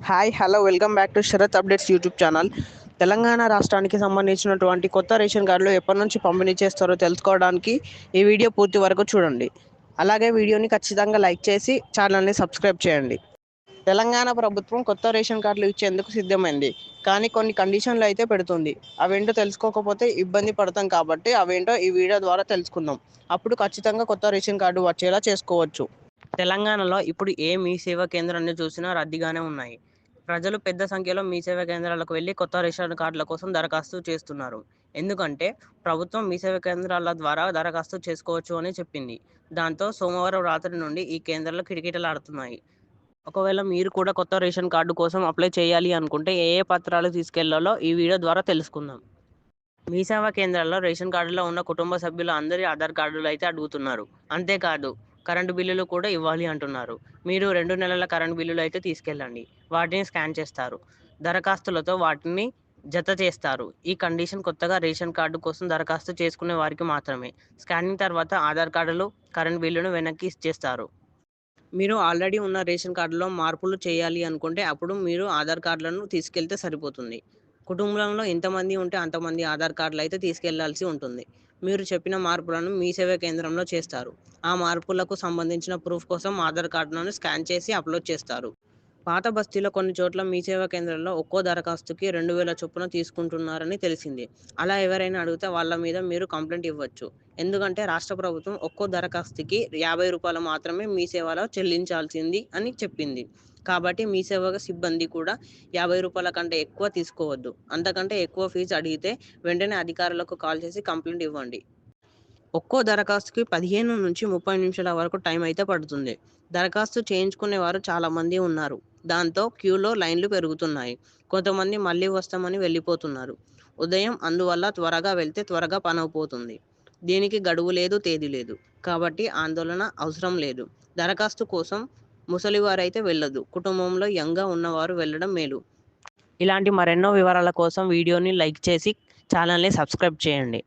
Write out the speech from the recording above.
Hi hello welcome back to Sharath updates YouTube channel. Telangana రాష్ట్రానికి సంబంధించినటువంటి కొత్త రేషన్ కార్డులు ఎప్పటి నుంచి పంపిణీ చేస్తారో తెలుసుకోవడానికి ఈ వీడియో పూర్తి వరకు చూడండి. అలాగే వీడియోని ఖచ్చితంగా లైక్ చేసి ఛానల్ని సబ్స్క్రైబ్ చేయండి. తెలంగాణ ప్రభుత్వం కొత్త రేషన్ కార్డులు ఇచ్చేందుకు సిద్ధమైంది. కానీ కొన్ని కండిషన్లు అయితే పెడుతుంది. అవేంటో తెలుసుకోకపోతే ఇబ్బంది పడతాం కాబట్టి అవేంటో ఈ వీడియో ద్వారా తెలుసుకుందాం. అప్పుడు ఖచ్చితంగా కొత్త రేషన్ కార్డు వచ్చేలా చేసుకోవచ్చు. తెలంగాణలో ఇప్పుడు ఏ మీ సేవా కేంద్రాన్ని చూసినా రద్దీగానే ఉన్నాయి. ప్రజలు పెద్ద సంఖ్యలో మీ సేవా కేంద్రాలకు వెళ్లి కొత్త రేషన్ కార్డుల కోసం దరఖాస్తు చేస్తున్నారు. ఎందుకంటే ప్రభుత్వం మీ సేవా కేంద్రాల ద్వారా దరఖాస్తు చేసుకోవచ్చు అని చెప్పింది. దాంతో సోమవారం రాత్రి నుండి ఈ కేంద్రాలు కిటకిటలాడుతున్నాయి. ఒకవేళ మీరు కూడా కొత్త రేషన్ కార్డు కోసం అప్లై చేయాలి అనుకుంటే ఏ ఏ పత్రాలు తీసుకెళ్లాలో ఈ వీడియో ద్వారా తెలుసుకుందాం. మీ సేవా కేంద్రాల్లో రేషన్ కార్డులో ఉన్న కుటుంబ సభ్యుల అందరి ఆధార్ కార్డులు అయితే అడుగుతున్నారు. అంతేకాదు కరెంటు బిల్లులు కూడా ఇవ్వాలి అంటున్నారు. మీరు 2 నెలల కరెంటు బిల్లులు అయితే తీసుకెళ్ళండి. వాటిని స్కాన్ చేస్తారు. దరఖాస్తులతో వాటిని జత చేస్తారు. ఈ కండిషన్ కొత్తగా రేషన్ కార్డు కోసం దరఖాస్తు చేసుకునే వారికి మాత్రమే. స్కానింగ్ తర్వాత ఆధార్ కార్డులు, కరెంటు బిల్లును వెనక్కి ఇచ్చేస్తారు. మీరు ఆల్రెడీ ఉన్న రేషన్ కార్డులో మార్పులు చేయాలి అనుకుంటే అప్పుడు మీరు ఆధార్ కార్డులను తీసుకెళ్తే సరిపోతుంది. కుటుంబంలో ఎంతమంది ఉంటే అంతమంది ఆధార్ కార్డులు అయితే తీసుకెళ్లాల్సి ఉంటుంది. మీరు చెప్పిన మార్పులను మీ సేవా కేంద్రంలో చేస్తారు. ఆ మార్పులకు సంబంధించిన ప్రూఫ్ కోసం ఆధార్ కార్డులను స్కాన్ చేసి అప్లోడ్ చేస్తారు. పాత బస్తీలో కొన్ని చోట్ల మీ సేవా కేంద్రంలో ఒక్కో దరఖాస్తుకి 2000 చొప్పున తీసుకుంటున్నారని తెలిసింది. అలా ఎవరైనా అడిగితే వాళ్ళ మీద మీరు కంప్లైంట్ ఇవ్వచ్చు. ఎందుకంటే రాష్ట్ర ప్రభుత్వం ఒక్కో దరఖాస్తుకి రూ. 50 మాత్రమే మీ సేవలో చెల్లించాల్సింది అని చెప్పింది. కాబట్టి మీ సేవ సిబ్బంది కూడా రూ. 50 కంటే ఎక్కువ తీసుకోవద్దు. అంతకంటే ఎక్కువ ఫీజు అడిగితే వెంటనే అధికారులకు కాల్ చేసి కంప్లైంట్ ఇవ్వండి. ఒక్కో దరఖాస్తుకి 15 నుంచి 30 నిమిషాల వరకు టైం అయితే పడుతుంది. దరఖాస్తు చేయించుకునేవారు చాలామంది ఉన్నారు. దాంతో క్యూలో లైన్లు పెరుగుతున్నాయి. కొంతమంది మళ్ళీ వస్తామని వెళ్ళిపోతున్నారు. ఉదయం అందువల్ల త్వరగా వెళ్తే త్వరగా పనవుపోతుంది. దీనికి గడువు లేదు, తేదీ లేదు. కాబట్టి ఆందోళన అవసరం లేదు. దరఖాస్తు కోసం ముసలివారైతే వెళ్ళొద్దు. కుటుంబంలో యంగ్గా ఉన్నవారు వెళ్ళడం మేలు. ఇలాంటి మరెన్నో వివరాల కోసం వీడియోని లైక్ చేసి ఛానల్ని సబ్స్క్రైబ్ చేయండి.